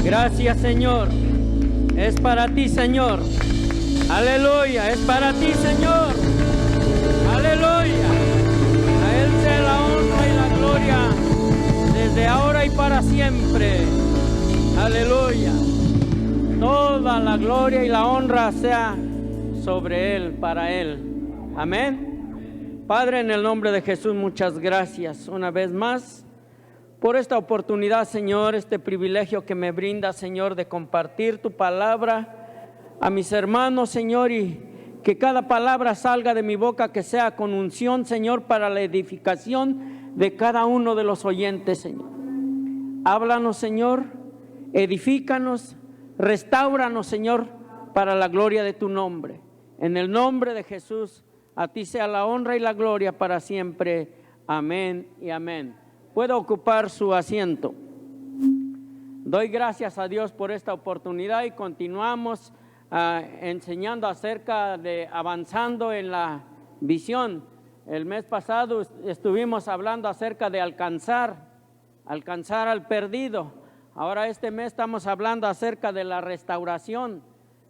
Gracias, Señor. Es para ti, Señor. Aleluya. Es para ti, Señor. Aleluya. A Él sea la honra y la gloria desde ahora y para siempre. Aleluya. Toda la gloria y la honra sea sobre Él, para Él. Amén. Padre, en el nombre de Jesús, muchas gracias una vez más por esta oportunidad, Señor, este privilegio que me brinda, Señor, de compartir tu palabra a mis hermanos, Señor, y que cada palabra salga de mi boca, que sea con unción, Señor, para la edificación de cada uno de los oyentes, Señor. Háblanos, Señor, edifícanos, restáuranos, Señor, para la gloria de tu nombre. En el nombre de Jesús, a ti sea la honra y la gloria para siempre. Amén y amén. Puede ocupar su asiento. Doy gracias a Dios por esta oportunidad y continuamos enseñando acerca de avanzando en la visión. El mes pasado estuvimos hablando acerca de alcanzar al perdido. Ahora este mes estamos hablando acerca de la restauración,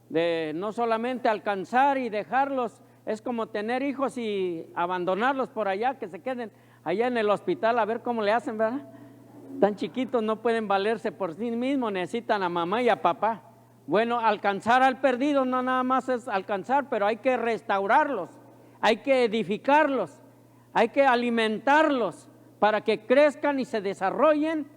de no solamente alcanzar y dejarlos. Es como tener hijos y abandonarlos por allá, que se queden allá en el hospital a ver cómo le hacen, ¿verdad? Tan chiquitos, no pueden valerse por sí mismos, necesitan a mamá y a papá. Bueno, alcanzar al perdido no nada más es alcanzar, pero hay que restaurarlos, hay que edificarlos, hay que alimentarlos para que crezcan y se desarrollen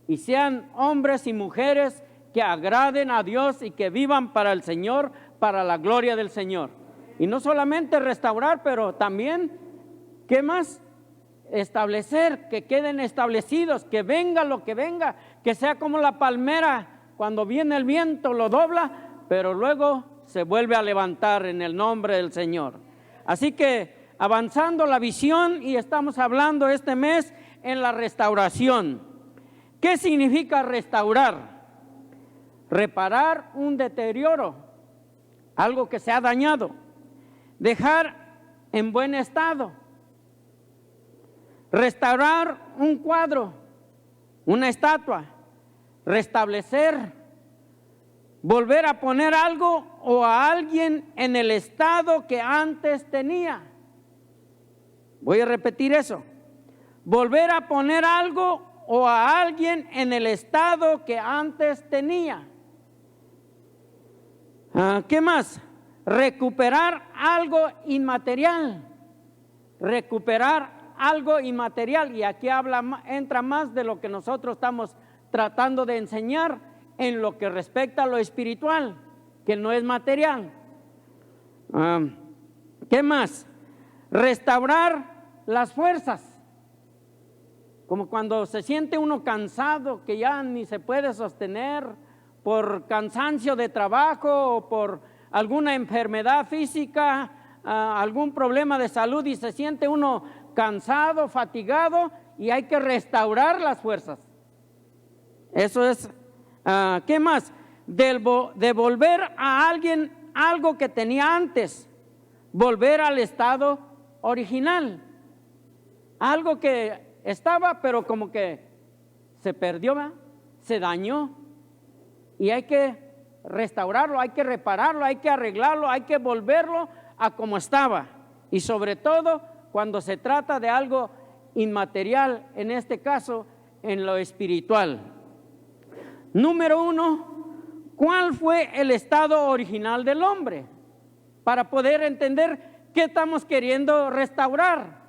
y sean hombres y mujeres que agraden a Dios y que vivan para el Señor, para la gloria del Señor. Y no solamente restaurar, pero también, ¿qué más? Establecer, que queden establecidos, que venga lo que venga, que sea como la palmera, cuando viene el viento lo dobla, pero luego se vuelve a levantar en el nombre del Señor. Así que avanzando la visión, y estamos hablando este mes en la restauración. ¿Qué significa restaurar? Reparar un deterioro, algo que se ha dañado, dejar en buen estado. Restaurar un cuadro, una estatua, restablecer, volver a poner algo o a alguien en el estado que antes tenía. Voy a repetir eso. Volver a poner algo o a alguien en el estado que antes tenía. ¿Qué más? Recuperar algo inmaterial. Recuperar algo inmaterial, y aquí entra más de lo que nosotros estamos tratando de enseñar en lo que respecta a lo espiritual, que no es material. ¿Qué más? Restaurar las fuerzas, como cuando se siente uno cansado, que ya ni se puede sostener por cansancio de trabajo o por alguna enfermedad física, algún problema de salud, y se siente uno cansado, fatigado, y hay que restaurar las fuerzas. Eso es, ¿qué más? Devolver a alguien algo que tenía antes, volver al estado original. Algo que estaba, pero como que se perdió, ¿verdad? Se dañó, y hay que restaurarlo, hay que repararlo, hay que arreglarlo, hay que volverlo a como estaba. Y sobre todo cuando se trata de algo inmaterial, en este caso en lo espiritual. Número 1, ¿cuál fue el estado original del hombre? Para poder entender qué estamos queriendo restaurar.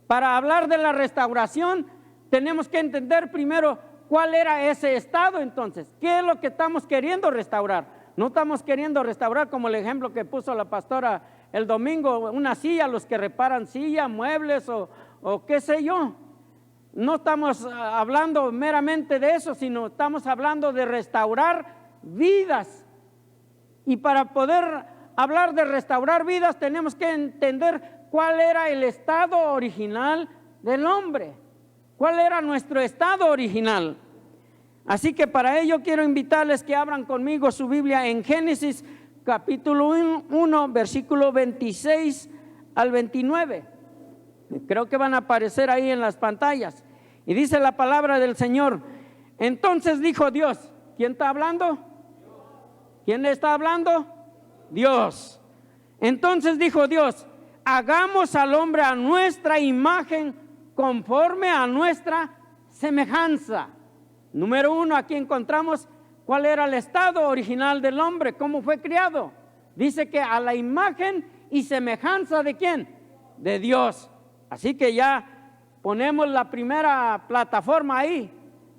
Para hablar de la restauración, tenemos que entender primero cuál era ese estado entonces. ¿Qué es lo que estamos queriendo restaurar? No estamos queriendo restaurar como el ejemplo que puso la pastora el domingo, una silla, los que reparan silla, muebles o qué sé yo. No estamos hablando meramente de eso, sino estamos hablando de restaurar vidas. Y para poder hablar de restaurar vidas tenemos que entender cuál era el estado original del hombre. ¿Cuál era nuestro estado original? Así que para ello quiero invitarles que abran conmigo su Biblia en Génesis capítulo 1, versículo 26 al 29. Creo que van a aparecer ahí en las pantallas. Y dice la palabra del Señor: entonces dijo Dios, ¿Quién está hablando? ¿Quién está hablando? Dios. Entonces dijo Dios: hagamos al hombre a nuestra imagen, conforme a nuestra semejanza. Número 1, aquí encontramos cuál era el estado original del hombre, cómo fue criado. Dice que a la imagen y semejanza ¿de quién? De Dios. Así que ya ponemos la primera plataforma ahí.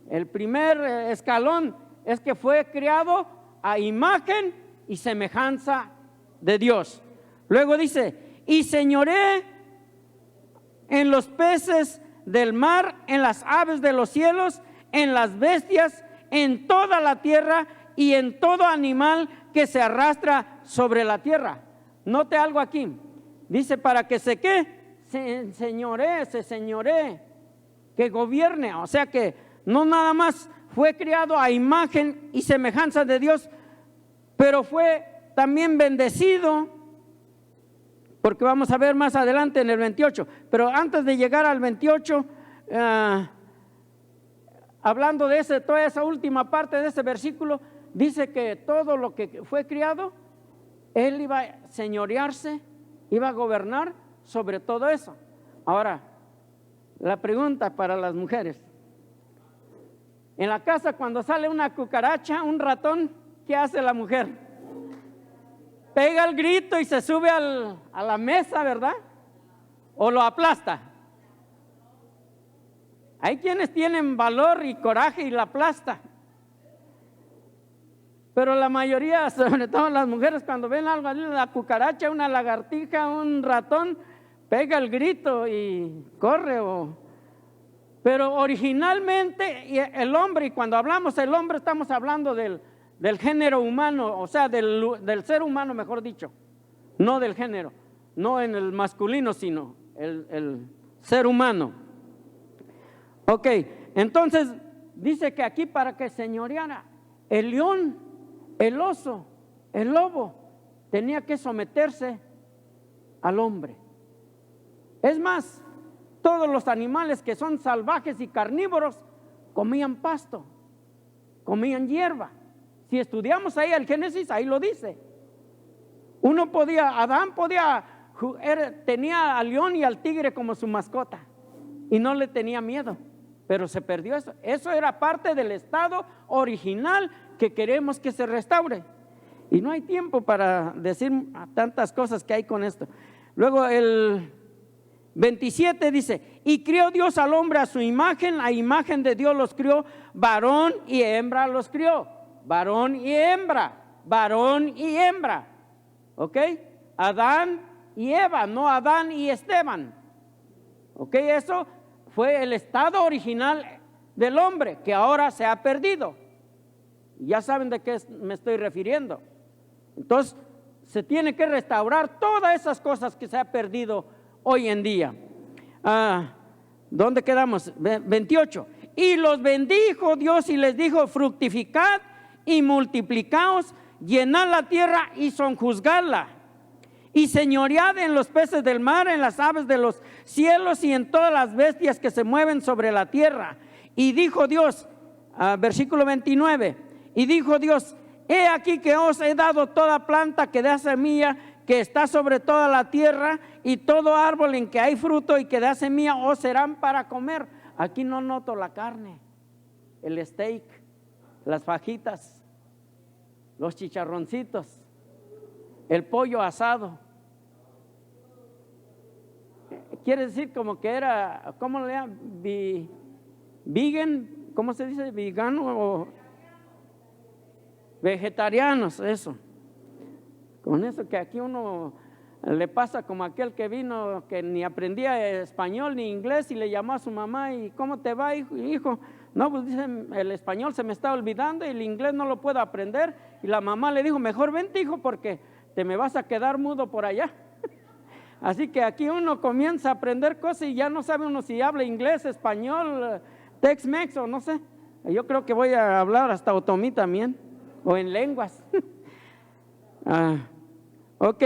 El primer escalón es que fue criado a imagen y semejanza de Dios. Luego dice: y señoré en los peces del mar, en las aves de los cielos, en las bestias, en toda la tierra y en todo animal que se arrastra sobre la tierra. Note algo aquí. Dice: para que se señoree, que gobierne. O sea que no nada más fue criado a imagen y semejanza de Dios, pero fue también bendecido, porque vamos a ver más adelante en el 28. Pero antes de llegar al 28, hablando de toda esa última parte de ese versículo, dice que todo lo que fue criado, él iba a señorearse, iba a gobernar sobre todo eso. Ahora, la pregunta para las mujeres: en la casa, cuando sale una cucaracha, un ratón, ¿qué hace la mujer? Pega el grito y se sube a la mesa, ¿verdad? ¿O lo aplasta? Hay quienes tienen valor y coraje y la aplasta. Pero la mayoría, sobre todo las mujeres, cuando ven algo, una cucaracha, una lagartija, un ratón, pega el grito y corre. Pero originalmente el hombre, y cuando hablamos del hombre estamos hablando del género humano, o sea, del ser humano, mejor dicho, no del género, no en el masculino, sino el ser humano. Ok, entonces dice que aquí para que señoreara el león, el oso, el lobo, tenía que someterse al hombre. Es más, todos los animales que son salvajes y carnívoros comían pasto, comían hierba. Si estudiamos ahí el Génesis, ahí lo dice. Adán tenía al león y al tigre como su mascota y no le tenía miedo, pero se perdió eso. Eso era parte del estado original que queremos que se restaure. Y no hay tiempo para decir tantas cosas que hay con esto. Luego el 27 dice: y crió Dios al hombre a su imagen, a imagen de Dios los crió, varón y hembra los crió. Varón y hembra, varón y hembra. ¿Ok? Adán y Eva, no Adán y Esteban. ¿Ok? Eso fue el estado original del hombre que ahora se ha perdido. Ya saben de qué me estoy refiriendo. Entonces, se tiene que restaurar todas esas cosas que se ha perdido hoy en día. ¿Dónde quedamos? 28. Y los bendijo Dios y les dijo: fructificad y multiplicaos, llenad la tierra y sonjuzgadla, y señoread en los peces del mar, en las aves de los cielos y en todas las bestias que se mueven sobre la tierra. Y dijo Dios, versículo 29, y dijo Dios: he aquí que os he dado toda planta que da semilla, que está sobre toda la tierra, y todo árbol en que hay fruto y que da semilla os serán para comer. Aquí no noto la carne, el steak, las fajitas, los chicharroncitos, el pollo asado. Quiere decir como que era, ¿cómo le llaman? Vegan, ¿cómo se dice? Vegano o vegetarianos, eso. Con eso que aquí uno le pasa como aquel que vino que ni aprendía español ni inglés y le llamó a su mamá: ¿y cómo te va, hijo? No, pues dice: el español se me está olvidando y el inglés no lo puedo aprender. Y la mamá le dijo: mejor vente, hijo, porque te me vas a quedar mudo por allá. Así que aquí uno comienza a aprender cosas y ya no sabe uno si habla inglés, español, Tex-Mex o no sé. Yo creo que voy a hablar hasta otomí también, o en lenguas. Ok,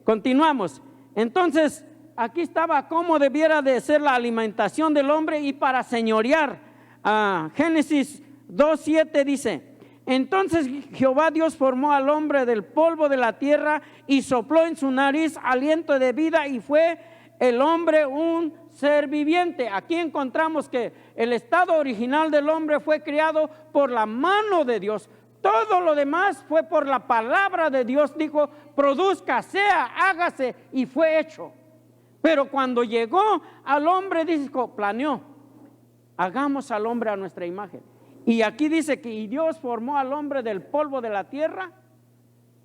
continuamos. Entonces, aquí estaba cómo debiera de ser la alimentación del hombre y para señorear. Génesis 2:7 dice: Entonces Jehová Dios formó al hombre del polvo de la tierra y sopló en su nariz aliento de vida, y fue el hombre un ser viviente. Aquí encontramos que el estado original del hombre fue creado por la mano de Dios. Todo lo demás fue por la palabra de Dios. Dijo: produzca, sea, hágase, y fue hecho. Pero cuando llegó al hombre, dijo, planeó: hagamos al hombre a nuestra imagen. Y aquí dice que Dios formó al hombre del polvo de la tierra.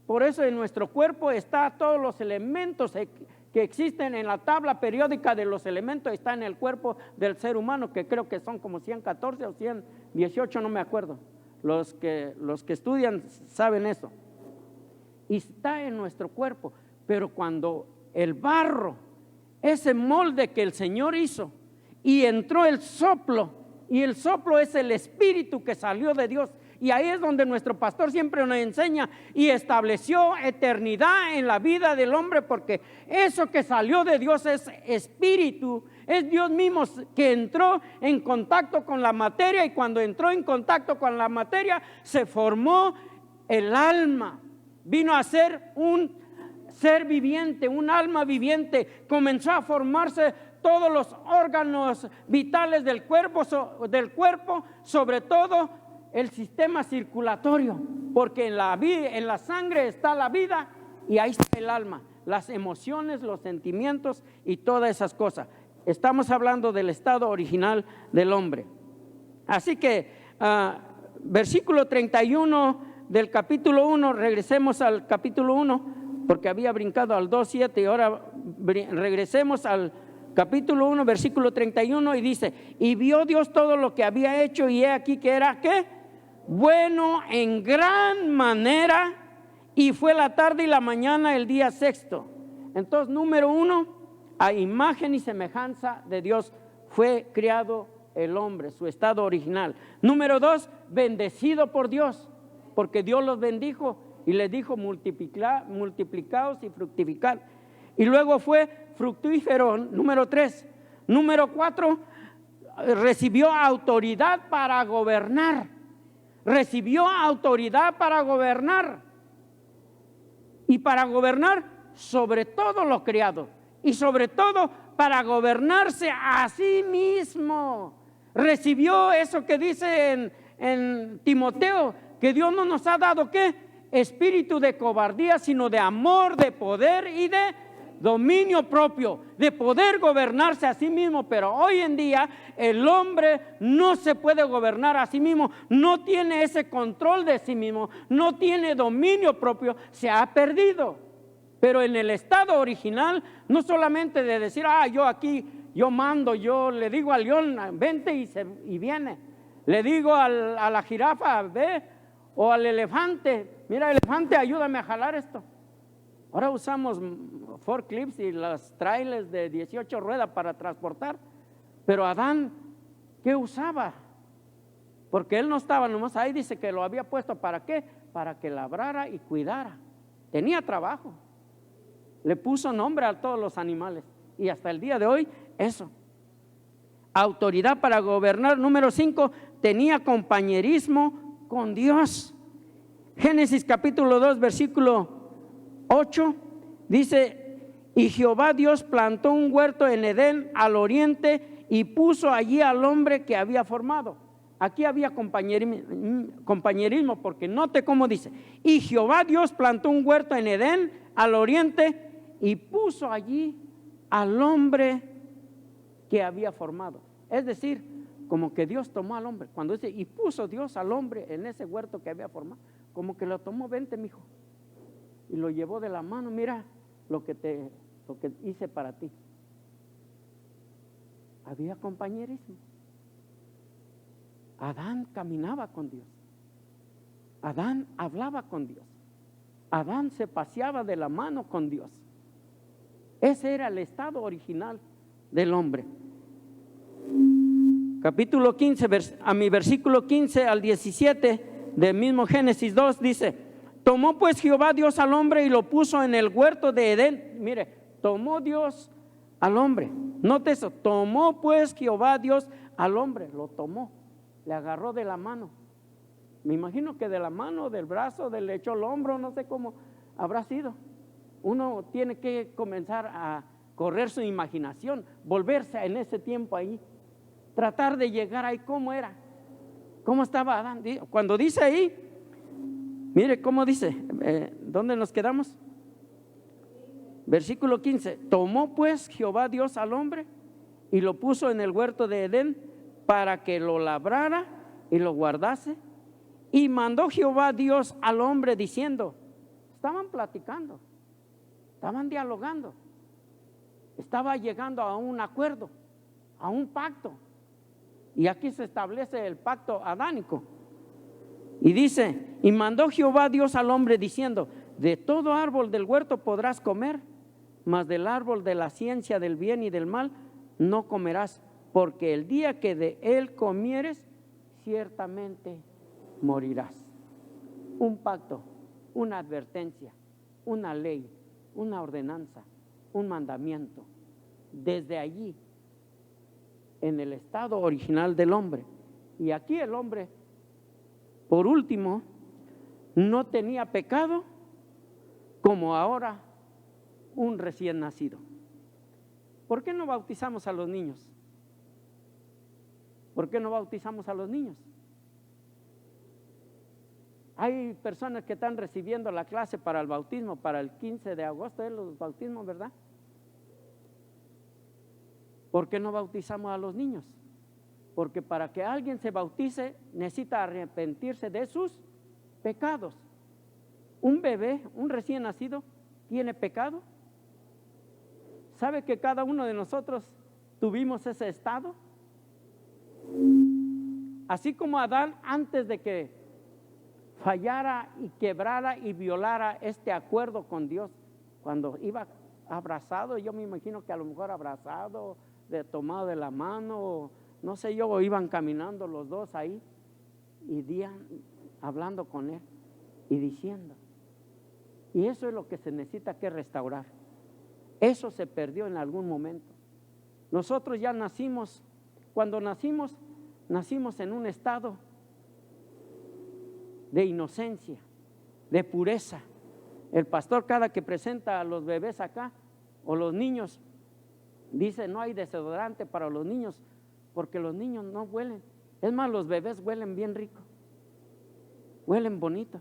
Por eso en nuestro cuerpo está todos los elementos que existen en la tabla periódica de los elementos. Está en el cuerpo del ser humano, que creo que son como 114 o 118, no me acuerdo. Los que estudian saben eso. Y está en nuestro cuerpo. Pero cuando el barro, ese molde que el Señor hizo, y entró el soplo, y el soplo es el espíritu que salió de Dios, y ahí es donde nuestro pastor siempre nos enseña, y estableció eternidad en la vida del hombre, porque eso que salió de Dios es espíritu, es Dios mismo que entró en contacto con la materia, y cuando entró en contacto con la materia se formó el alma, vino a ser un ser viviente, un alma viviente. Comenzó a formarse todos los órganos vitales del cuerpo, sobre todo el sistema circulatorio, porque en la sangre está la vida, y ahí está el alma, las emociones, los sentimientos y todas esas cosas. Estamos hablando del estado original del hombre. Así que versículo 31 del capítulo 1, regresemos al capítulo 1, porque había brincado al 2:7, y ahora regresemos al capítulo 1, versículo 31, y dice: y vio Dios todo lo que había hecho, y he aquí que era, ¿qué? Bueno en gran manera, y fue la tarde y la mañana el día sexto. Entonces, número 1, a imagen y semejanza de Dios fue creado el hombre, su estado original. Número 2, bendecido por Dios, porque Dios los bendijo y les dijo: multiplicaos y fructificad. Y luego fue fructífero, número 3. Número 4, recibió autoridad para gobernar. Recibió autoridad para gobernar. Y para gobernar sobre todo lo creado. Y sobre todo para gobernarse a sí mismo. Recibió eso que dice en Timoteo, que Dios no nos ha dado, ¿qué? Espíritu de cobardía, sino de amor, de poder y de dominio propio, de poder gobernarse a sí mismo. Pero hoy en día el hombre no se puede gobernar a sí mismo, no tiene ese control de sí mismo, no tiene dominio propio, se ha perdido. Pero en el estado original, no solamente de decir: yo aquí, yo mando, yo le digo al león, vente, y viene. Le digo a la jirafa, ve, o al elefante, mira, elefante, ayúdame a jalar esto. Ahora usamos forklifts y los trailers de 18 ruedas para transportar. Pero Adán, ¿qué usaba? Porque él no estaba nomás ahí, dice que lo había puesto, ¿para qué? Para que labrara y cuidara. Tenía trabajo. Le puso nombre a todos los animales. Y hasta el día de hoy, eso. Autoridad para gobernar. Número 5, tenía compañerismo con Dios. Génesis capítulo 2, versículo 8, dice: y Jehová Dios plantó un huerto en Edén al oriente, y puso allí al hombre que había formado. Aquí había compañerismo, porque note cómo dice: y Jehová Dios plantó un huerto en Edén al oriente, y puso allí al hombre que había formado. Es decir, como que Dios tomó al hombre. Cuando dice: y puso Dios al hombre en ese huerto que había formado, como que lo tomó: vente, mijo, y lo llevó de la mano. Mira lo que hice para ti. Había compañerismo. Adán caminaba con Dios. Adán hablaba con Dios. Adán se paseaba de la mano con Dios. Ese era el estado original del hombre. Capítulo 15, versículo 15 al 17 del mismo Génesis 2 dice: tomó pues Jehová Dios al hombre y lo puso en el huerto de Edén. Mire, tomó Dios al hombre. Note eso: tomó pues Jehová Dios al hombre, lo tomó, le agarró de la mano Me imagino que de la mano, del brazo, del hecho al hombro, no sé cómo habrá sido. Uno tiene que comenzar a correr su imaginación, volverse en ese tiempo ahí, tratar de llegar ahí. ¿Cómo era? ¿Cómo estaba Adán? Cuando dice ahí, mire cómo dice, ¿dónde nos quedamos? Versículo 15. Tomó pues Jehová Dios al hombre y lo puso en el huerto de Edén para que lo labrara y lo guardase. Y mandó Jehová Dios al hombre diciendo, estaban platicando, estaban dialogando, estaba llegando a un acuerdo, a un pacto. Y aquí se establece el pacto adánico. Y dice, y mandó Jehová Dios al hombre diciendo, de todo árbol del huerto podrás comer, mas del árbol de la ciencia del bien y del mal no comerás, porque el día que de él comieres, ciertamente morirás. Un pacto, una advertencia, una ley, una ordenanza, un mandamiento. Desde allí, en el estado original del hombre. Y aquí el hombre, por último, no tenía pecado como ahora un recién nacido. ¿Por qué no bautizamos a los niños? ¿Por qué no bautizamos a los niños? Hay personas que están recibiendo la clase para el bautismo, para el 15 de agosto, los bautismos, ¿verdad? ¿Por qué no bautizamos a los niños? Porque para que alguien se bautice necesita arrepentirse de sus pecados. Un bebé, un recién nacido, ¿tiene pecado? ¿Sabe que cada uno de nosotros tuvimos ese estado? Así como Adán, antes de que fallara y quebrara y violara este acuerdo con Dios, cuando iba abrazado, yo me imagino que a lo mejor abrazado, tomado de la mano, no sé yo, iban caminando los dos ahí y hablando con él y diciendo. Y eso es lo que se necesita que restaurar. Eso se perdió en algún momento. Nosotros ya nacimos, cuando nacimos en un estado de inocencia, de pureza. El pastor, cada que presenta a los bebés acá o los niños, dice no hay desodorante para los niños porque los niños no huelen. Es más, los bebés huelen bien rico, huelen bonito.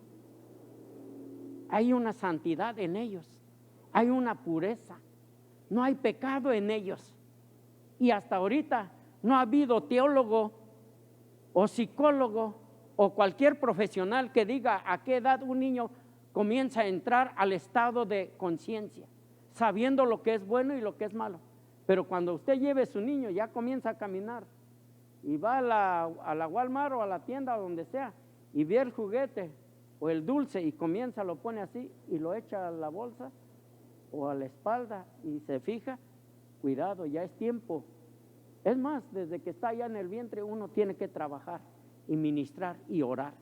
Hay una santidad en ellos, hay una pureza, no hay pecado en ellos. Y hasta ahorita no ha habido teólogo o psicólogo o cualquier profesional que diga a qué edad un niño comienza a entrar al estado de conciencia, sabiendo lo que es bueno y lo que es malo. Pero cuando usted lleve a su niño, ya comienza a caminar y va a la Walmart o a la tienda o donde sea y ve el juguete o el dulce y comienza, lo pone así y lo echa a la bolsa o a la espalda y se fija, cuidado, ya es tiempo. Es más, desde que está allá en el vientre uno tiene que trabajar y ministrar y orar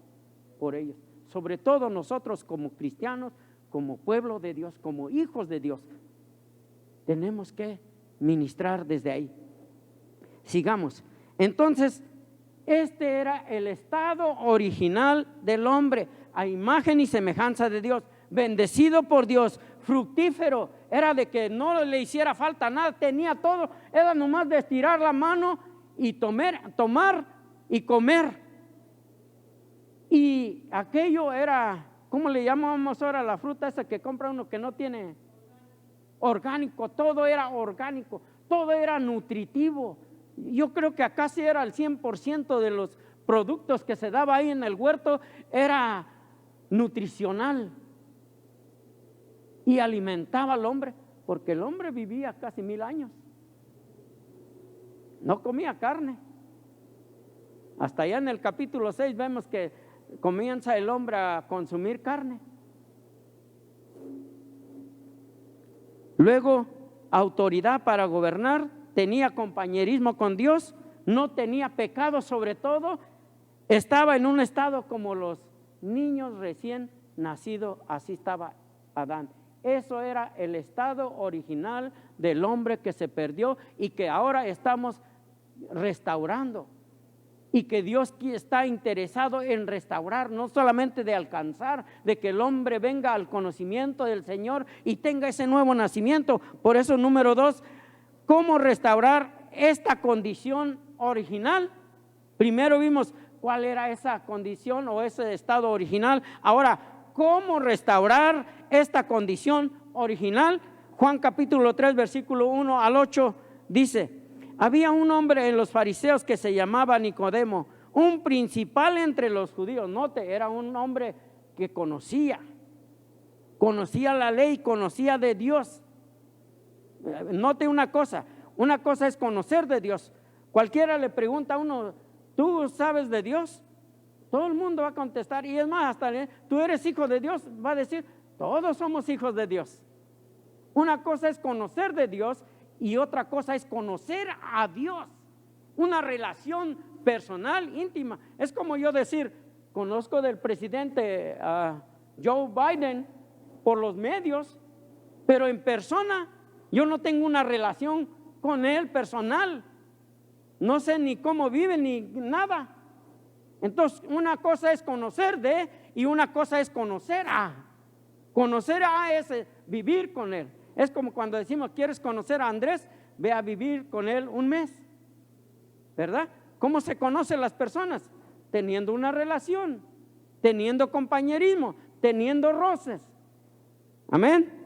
por ellos. Sobre todo nosotros como cristianos, como pueblo de Dios, como hijos de Dios, tenemos que ministrar desde ahí. Sigamos. Entonces, este era el estado original del hombre, a imagen y semejanza de Dios, bendecido por Dios, fructífero, era de que no le hiciera falta nada, tenía todo, era nomás de estirar la mano y tomar y comer. Y aquello era, ¿cómo le llamamos ahora la fruta esa que compra uno que no tiene? Orgánico, todo era orgánico, todo era nutritivo. Yo creo que acá sí era el 100% de los productos que se daba ahí en el huerto, era nutricional y alimentaba al hombre, porque el hombre vivía casi 1000 años, no comía carne. Hasta allá en el capítulo 6 vemos que comienza el hombre a consumir carne. Luego, autoridad para gobernar, tenía compañerismo con Dios, no tenía pecado, sobre todo estaba en un estado como los niños recién nacidos, así estaba Adán. Eso era el estado original del hombre que se perdió y que ahora estamos restaurando. y que Dios está interesado en restaurar, no solamente de alcanzar, de que el hombre venga al conocimiento del Señor y tenga ese nuevo nacimiento. Por eso, número 2, ¿cómo restaurar esta condición original? Primero vimos cuál era esa condición o ese estado original. Ahora, ¿cómo restaurar esta condición original? Juan capítulo 3, versículo 1 al 8 dice: había un hombre en los fariseos que se llamaba Nicodemo, un principal entre los judíos. Note, era un hombre que conocía la ley, conocía de Dios. Note una cosa es conocer de Dios. Cualquiera le pregunta a uno, ¿tú sabes de Dios? Todo el mundo va a contestar, y es más, hasta tú eres hijo de Dios, va a decir, todos somos hijos de Dios. Una cosa es conocer de Dios y otra cosa es conocer a Dios, una relación personal, íntima. Es como yo decir, conozco del presidente Joe Biden por los medios, pero en persona yo no tengo una relación con él personal, no sé ni cómo vive ni nada. Entonces, una cosa es conocer de, y una cosa es conocer a. Conocer a es vivir con él. Es como cuando decimos, ¿quieres conocer a Andrés? Ve a vivir con él un mes, ¿verdad? ¿Cómo se conocen las personas? Teniendo una relación, teniendo compañerismo, teniendo roces. Amén.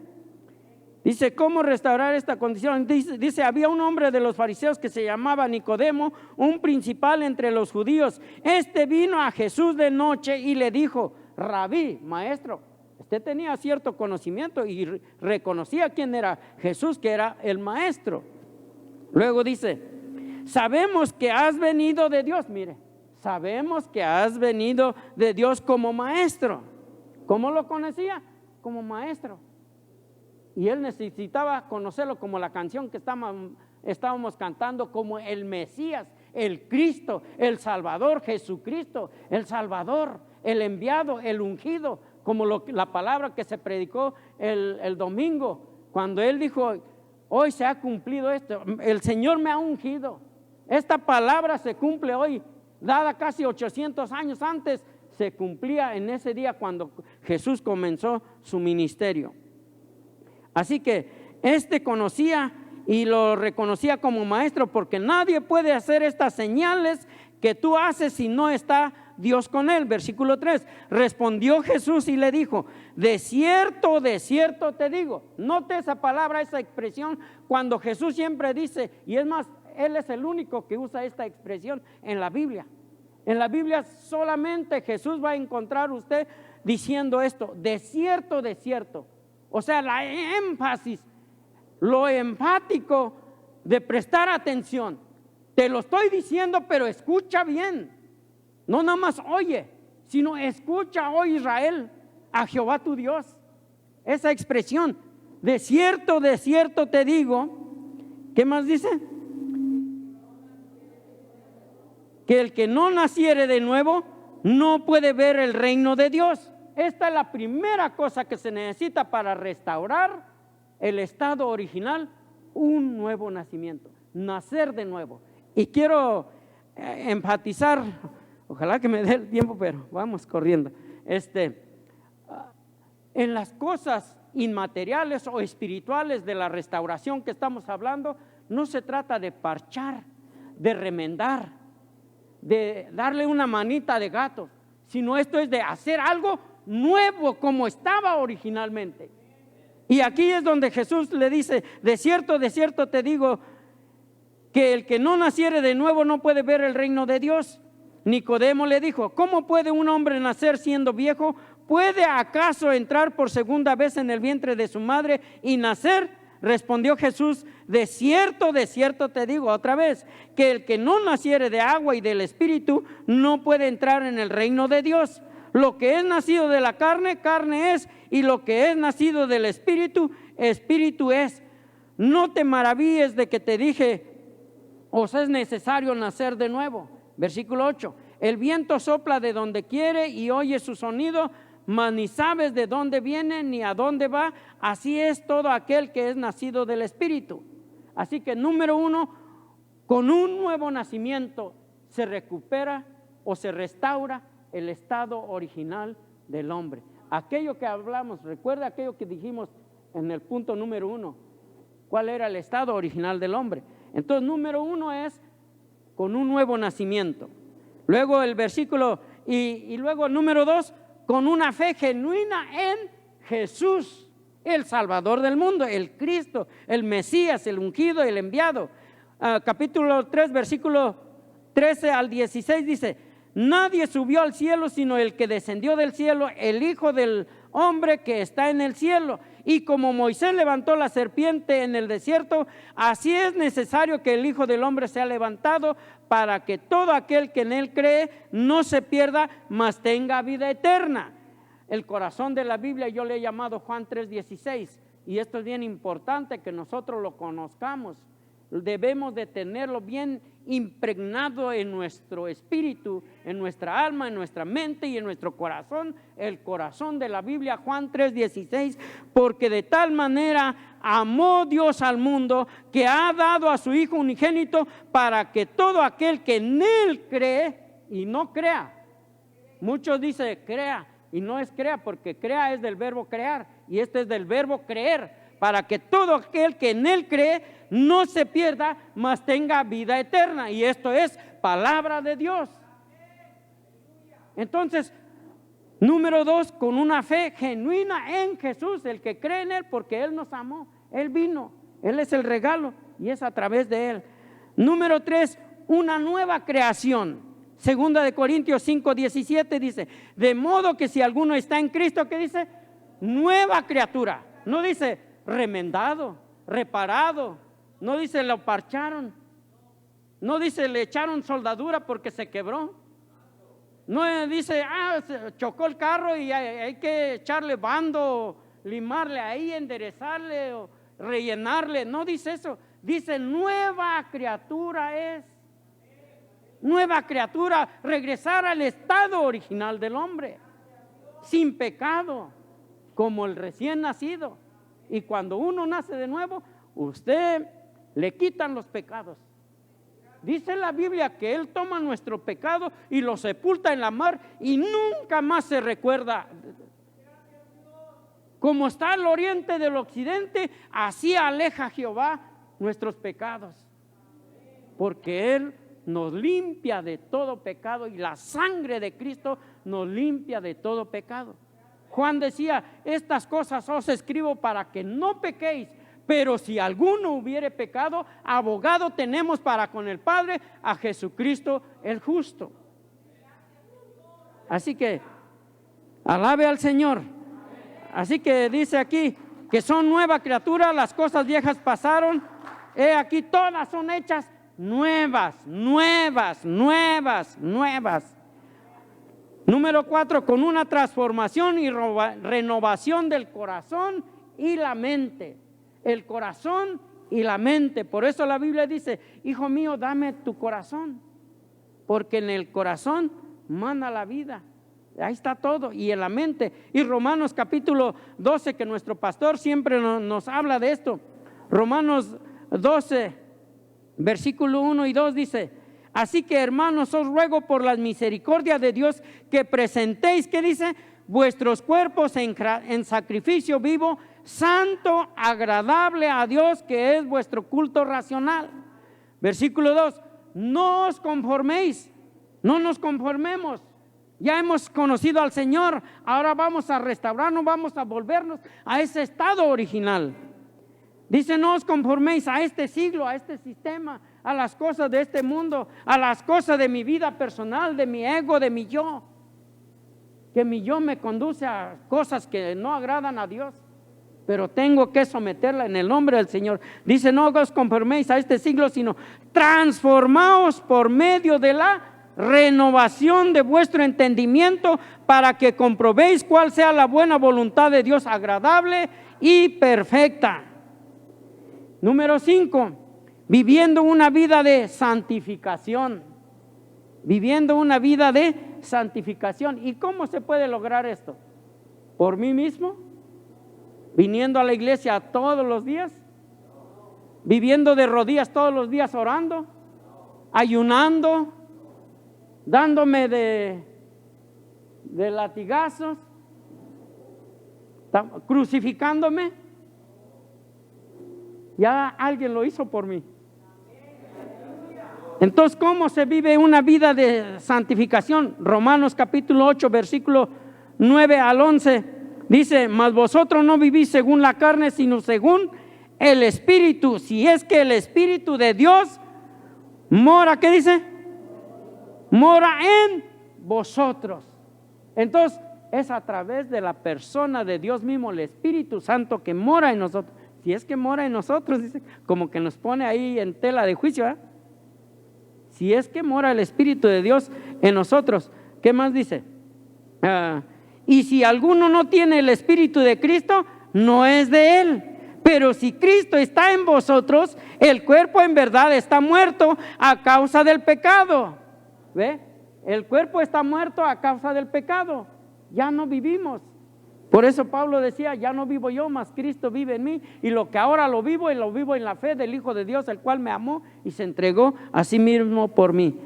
Dice, ¿cómo restaurar esta condición? Dice, había un hombre de los fariseos que se llamaba Nicodemo, un principal entre los judíos. Este vino a Jesús de noche y le dijo, Rabí, maestro. Usted tenía cierto conocimiento y reconocía quién era Jesús, que era el maestro. Luego dice, sabemos que has venido de Dios. Mire, sabemos que has venido de Dios como maestro. ¿Cómo lo conocía? Como maestro. Y él necesitaba conocerlo como la canción que estábamos cantando, como el Mesías, el Cristo, el Salvador, Jesucristo, el Salvador, el enviado, el ungido, como la palabra que se predicó el domingo, cuando él dijo, hoy se ha cumplido esto, el Señor me ha ungido. Esta palabra se cumple hoy, dada casi 800 años antes, se cumplía en ese día cuando Jesús comenzó su ministerio. Así que conocía y lo reconocía como maestro, porque nadie puede hacer estas señales que tú haces si no está Dios con él. Versículo 3, respondió Jesús y le dijo, de cierto te digo. Note esa palabra, esa expresión, cuando Jesús siempre dice, y es más, él es el único que usa esta expresión en la Biblia. En la Biblia solamente Jesús va a encontrar usted diciendo esto, de cierto. O sea, la énfasis, lo enfático de prestar atención. Te lo estoy diciendo, pero escucha bien. No nada más oye, sino escucha, oh Israel, a Jehová tu Dios. Esa expresión, de cierto te digo. ¿Qué más dice? Que el que no naciere de nuevo no puede ver el reino de Dios. Esta es la primera cosa que se necesita para restaurar el estado original, un nuevo nacimiento, nacer de nuevo. Y quiero enfatizar, ojalá que me dé el tiempo, pero vamos corriendo. En las cosas inmateriales o espirituales de la restauración que estamos hablando, no se trata de parchar, de remendar, de darle una manita de gato, sino esto es de hacer algo nuevo como estaba originalmente. Y aquí es donde Jesús le dice, de cierto te digo, que el que no naciere de nuevo no puede ver el reino de Dios. Nicodemo le dijo, ¿cómo puede un hombre nacer siendo viejo? ¿Puede acaso entrar por segunda vez en el vientre de su madre y nacer? Respondió Jesús, de cierto te digo otra vez, que el que no naciere de agua y del Espíritu no puede entrar en el reino de Dios. Lo que es nacido de la carne, carne es, y lo que es nacido del Espíritu, Espíritu es. No te maravilles de que te dije, os es necesario nacer de nuevo. Versículo 8, el viento sopla de donde quiere y oye su sonido, mas ni sabes de dónde viene ni a dónde va. Así es todo aquel que es nacido del Espíritu. Así que número 1, con un nuevo nacimiento se recupera o se restaura el estado original del hombre. Aquello que hablamos, recuerda aquello que dijimos en el punto número 1, ¿cuál era el estado original del hombre? Entonces, número 1 es con un nuevo nacimiento. Luego el versículo, y luego el número 2, con una fe genuina en Jesús, el Salvador del mundo, el Cristo, el Mesías, el ungido, el enviado. Capítulo 3, versículo 13 al 16 dice: nadie subió al cielo sino el que descendió del cielo, el Hijo del Hombre que está en el cielo. Y como Moisés levantó la serpiente en el desierto, así es necesario que el Hijo del Hombre sea levantado, para que todo aquel que en él cree no se pierda, mas tenga vida eterna. El corazón de la Biblia yo le he llamado Juan 3:16, y esto es bien importante que nosotros lo conozcamos. Debemos de tenerlo bien impregnado en nuestro espíritu, en nuestra alma, en nuestra mente y en nuestro corazón. El corazón de la Biblia, Juan 3:16, porque de tal manera amó Dios al mundo que ha dado a su Hijo unigénito, para que todo aquel que en él cree y no crea. Muchos dicen crea, y no es crea, porque crea es del verbo crear, y este es del verbo creer, para que todo aquel que en él cree no se pierda, mas tenga vida eterna. Y esto es palabra de Dios. Entonces, número 2, con una fe genuina en Jesús, el que cree en él, porque él nos amó, él vino, él es el regalo y es a través de él. Número 3, una nueva creación. Segunda de Corintios 5:17 dice: de modo que si alguno está en Cristo, ¿qué dice? Nueva criatura. No dice remendado, reparado, no dice lo parcharon, no dice le echaron soldadura porque se quebró, no dice se chocó el carro y hay que echarle bando, limarle ahí, enderezarle o rellenarle. No dice eso, dice nueva criatura es. Nueva criatura, regresar al estado original del hombre, sin pecado, como el recién nacido. Y cuando uno nace de nuevo, usted le quitan los pecados. Dice la Biblia que Él toma nuestro pecado y lo sepulta en la mar y nunca más se recuerda. Como está al oriente del occidente, así aleja Jehová nuestros pecados, porque Él nos limpia de todo pecado y la sangre de Cristo nos limpia de todo pecado. Juan decía: estas cosas os escribo para que no pequéis, pero si alguno hubiere pecado, abogado tenemos para con el Padre, a Jesucristo el justo. Así que alabe al Señor. Así que dice aquí que son nueva criatura, las cosas viejas pasaron, he aquí todas son hechas nuevas, nuevas, nuevas, nuevas. Número 4, con una transformación y renovación del corazón y la mente. El corazón y la mente. Por eso la Biblia dice: hijo mío, dame tu corazón, porque en el corazón manda la vida. Ahí está todo, y en la mente. Y Romanos capítulo 12, que nuestro pastor siempre nos habla de esto. Romanos 12, versículo 1 y 2 dice: así que, hermanos, os ruego por las misericordias de Dios que presentéis, ¿qué dice? Vuestros cuerpos en sacrificio vivo, santo, agradable a Dios, que es vuestro culto racional. Versículo 2: no os conforméis, no nos conformemos. Ya hemos conocido al Señor, ahora vamos a restaurarnos, vamos a volvernos a ese estado original. Dice: no os conforméis a este siglo, a este sistema, a las cosas de este mundo, a las cosas de mi vida personal, de mi ego, de mi yo. Que mi yo me conduce a cosas que no agradan a Dios, pero tengo que someterla en el nombre del Señor. Dice: no os conforméis a este siglo, sino transformaos por medio de la renovación de vuestro entendimiento, para que comprobéis cuál sea la buena voluntad de Dios, agradable y perfecta. Número 5, viviendo una vida de santificación. Viviendo una vida de santificación. ¿Y cómo se puede lograr esto? ¿Por mí mismo? ¿Viniendo a la iglesia todos los días? ¿Viviendo de rodillas todos los días orando? ¿Ayunando? dándome de latigazos, crucificándome. Ya alguien lo hizo por mí. Entonces, ¿cómo se vive una vida de santificación? Romanos capítulo 8, versículo 9 al 11, dice: mas vosotros no vivís según la carne, sino según el Espíritu, si es que el Espíritu de Dios mora, ¿qué dice? Mora en vosotros. Entonces, es a través de la persona de Dios mismo, el Espíritu Santo, que mora en nosotros. Si es que mora en nosotros, dice, como que nos pone ahí en tela de juicio, ¿eh? Si es que mora el Espíritu de Dios en nosotros. ¿Qué más dice? Y si alguno no tiene el Espíritu de Cristo, no es de él. Pero si Cristo está en vosotros, el cuerpo en verdad está muerto a causa del pecado. ¿Ve? El cuerpo está muerto a causa del pecado. Ya no vivimos. Por eso Pablo decía: ya no vivo yo, mas Cristo vive en mí, y lo que ahora lo vivo, y lo vivo en la fe del Hijo de Dios, el cual me amó y se entregó a sí mismo por mí.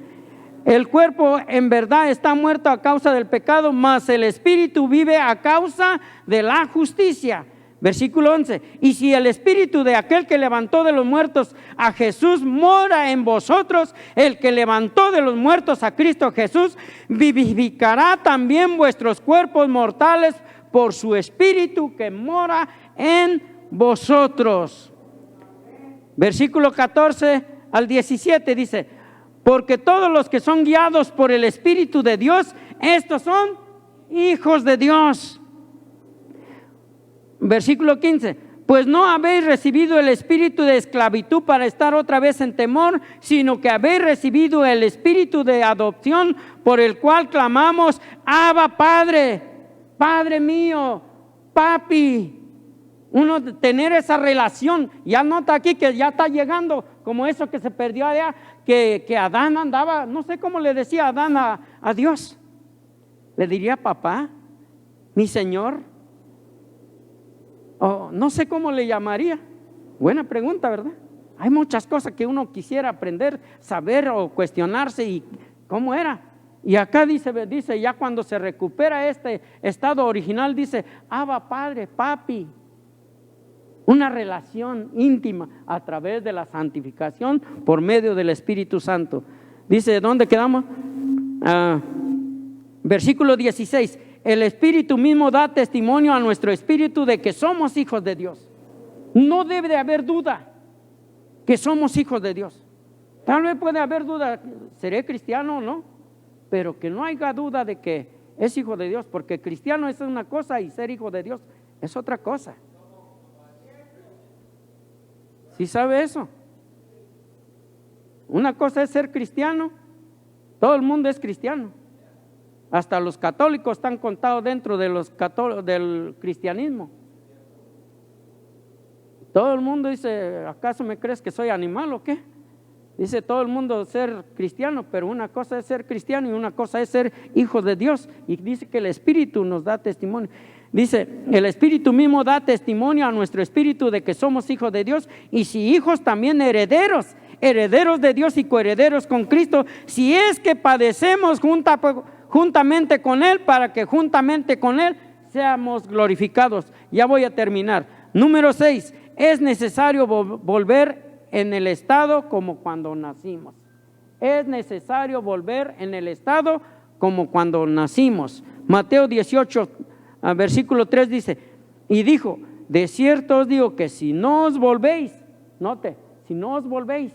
El cuerpo en verdad está muerto a causa del pecado, mas el Espíritu vive a causa de la justicia. Versículo 11: y si el Espíritu de aquel que levantó de los muertos a Jesús mora en vosotros, el que levantó de los muertos a Cristo Jesús vivificará también vuestros cuerpos mortales por su Espíritu que mora en vosotros. Versículo 14 al 17 dice: porque todos los que son guiados por el Espíritu de Dios, estos son hijos de Dios. Versículo 15: pues no habéis recibido el espíritu de esclavitud para estar otra vez en temor, sino que habéis recibido el espíritu de adopción, por el cual clamamos: Abba, Padre, Padre mío, papi. Uno tener esa relación. Ya nota aquí que ya está llegando, como eso que se perdió allá, que Adán andaba, no sé cómo le decía Adán a Dios. Le diría papá, mi Señor, o no sé cómo le llamaría. Buena pregunta, ¿verdad? Hay muchas cosas que uno quisiera aprender, saber o cuestionarse, y cómo era. Y acá dice ya cuando se recupera este estado original, dice: Abba, Padre, papi. Una relación íntima a través de la santificación por medio del Espíritu Santo. Dice, ¿dónde quedamos? Versículo 16: el Espíritu mismo da testimonio a nuestro espíritu de que somos hijos de Dios. No debe de haber duda que somos hijos de Dios. Tal vez puede haber duda, ¿seré cristiano o no? Pero que no haya duda de que es hijo de Dios, porque cristiano es una cosa y ser hijo de Dios es otra cosa. ¿Sí sabe eso? Una cosa es ser cristiano. Todo el mundo es cristiano. Hasta los católicos están contados dentro de del cristianismo. Todo el mundo dice: ¿acaso me crees que soy animal o qué? Dice todo el mundo ser cristiano, pero una cosa es ser cristiano y una cosa es ser hijo de Dios. Y dice que el Espíritu nos da testimonio. Dice, el Espíritu mismo da testimonio a nuestro espíritu de que somos hijos de Dios, y si hijos, también herederos, herederos de Dios y coherederos con Cristo, si es que padecemos juntamente con Él, para que juntamente con Él seamos glorificados. Ya voy a terminar. Número 6, es necesario volver en el estado como cuando nacimos. Es necesario volver en el estado como cuando nacimos. Mateo 18, versículo 3 dice: y dijo, de cierto os digo que si no os volvéis, note, si no os volvéis.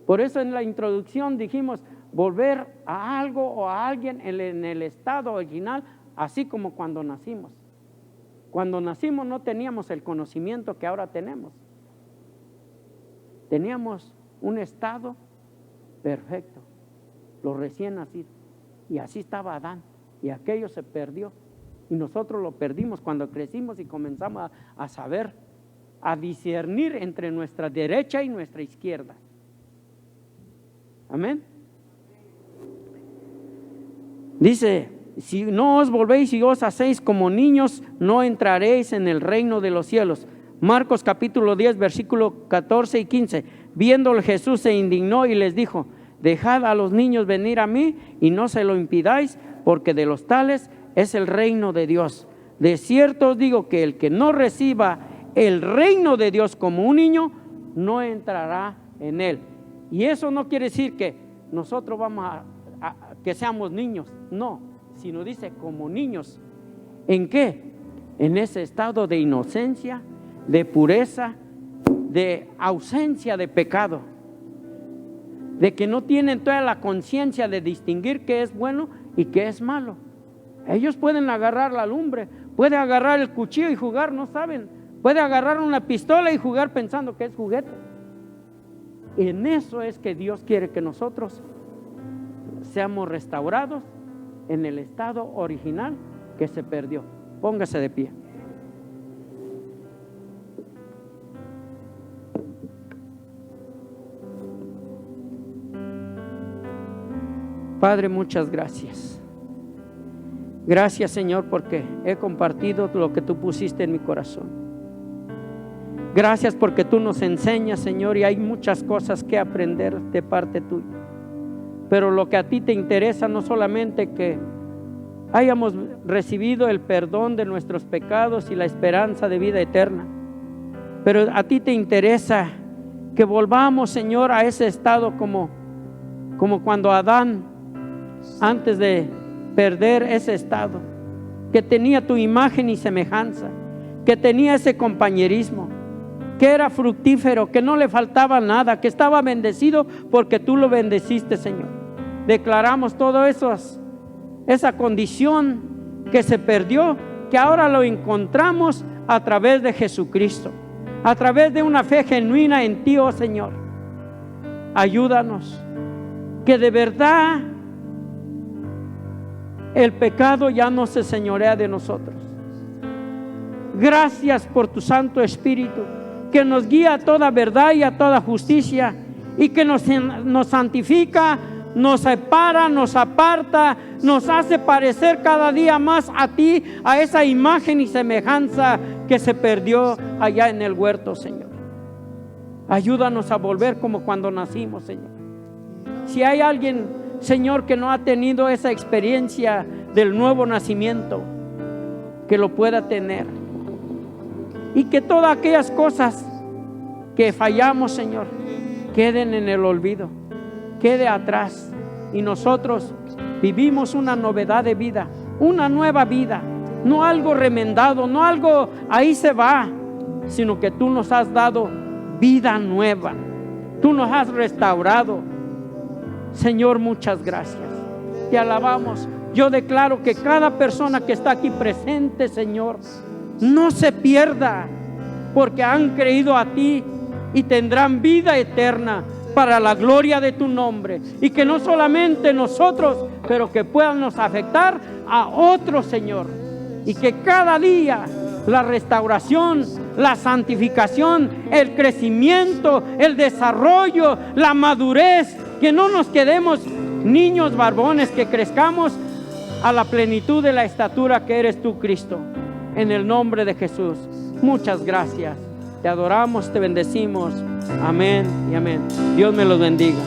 Por eso en la introducción dijimos volver a algo o a alguien en el estado original, así como cuando nacimos. Cuando nacimos no teníamos el conocimiento que ahora tenemos. Teníamos un estado perfecto, los recién nacidos, y así estaba Adán, y aquello se perdió, y nosotros lo perdimos cuando crecimos y comenzamos a saber, a discernir entre nuestra derecha y nuestra izquierda. Amén. Dice, si no os volvéis y os hacéis como niños, no entraréis en el reino de los cielos. Marcos capítulo 10, versículo 14 y 15. Viéndolo Jesús se indignó y les dijo: dejad a los niños venir a mí y no se lo impidáis, porque de los tales es el reino de Dios. De cierto os digo que el que no reciba el reino de Dios como un niño, no entrará en él. Y eso no quiere decir que nosotros vamos a que seamos niños, no, sino dice como niños. ¿En qué? En ese estado de inocencia, de pureza, de ausencia de pecado, de que no tienen toda la conciencia de distinguir qué es bueno y qué es malo. Ellos pueden agarrar la lumbre, pueden agarrar el cuchillo y jugar, no saben. Puede agarrar una pistola y jugar pensando que es juguete. En eso es que Dios quiere que nosotros seamos restaurados en el estado original que se perdió. Póngase de pie. Padre, muchas gracias. Gracias, Señor, porque he compartido lo que tú pusiste en mi corazón. Gracias porque tú nos enseñas, Señor, y hay muchas cosas que aprender de parte tuya. Pero lo que a ti te interesa no solamente que hayamos recibido el perdón de nuestros pecados y la esperanza de vida eterna, pero a ti te interesa que volvamos, Señor, a ese estado como cuando Adán, antes de perder ese estado, que tenía tu imagen y semejanza, que tenía ese compañerismo, que era fructífero, que no le faltaba nada, que estaba bendecido porque tú lo bendeciste, Señor. Declaramos todo eso, esa condición que se perdió, que ahora lo encontramos a través de Jesucristo, a través de una fe genuina en ti, oh Señor. Ayúdanos, que de verdad el pecado ya no se señorea de nosotros. Gracias por tu Santo Espíritu, que nos guía a toda verdad y a toda justicia, y que nos santifica, nos separa, nos aparta, nos hace parecer cada día más a ti, a esa imagen y semejanza que se perdió allá en el huerto, Señor. Ayúdanos a volver como cuando nacimos, Señor. Si hay alguien, Señor, que no ha tenido esa experiencia del nuevo nacimiento, que lo pueda tener. Y que todas aquellas cosas que fallamos, Señor, queden en el olvido, quede atrás, y nosotros vivimos una novedad de vida, una nueva vida, no algo remendado, no algo ahí se va, sino que tú nos has dado vida nueva, tú nos has restaurado. Señor, muchas gracias, te alabamos. Yo declaro que cada persona que está aquí presente, Señor, no se pierda, porque han creído a ti y tendrán vida eterna para la gloria de tu nombre. Y que no solamente nosotros, pero que puedan nos afectar a otros, Señor. Y que cada día la restauración, la santificación, el crecimiento, el desarrollo, la madurez, que no nos quedemos niños barbones, que crezcamos a la plenitud de la estatura que eres tú, Cristo. En el nombre de Jesús, muchas gracias. Te adoramos, te bendecimos. Amén y amén. Dios me los bendiga.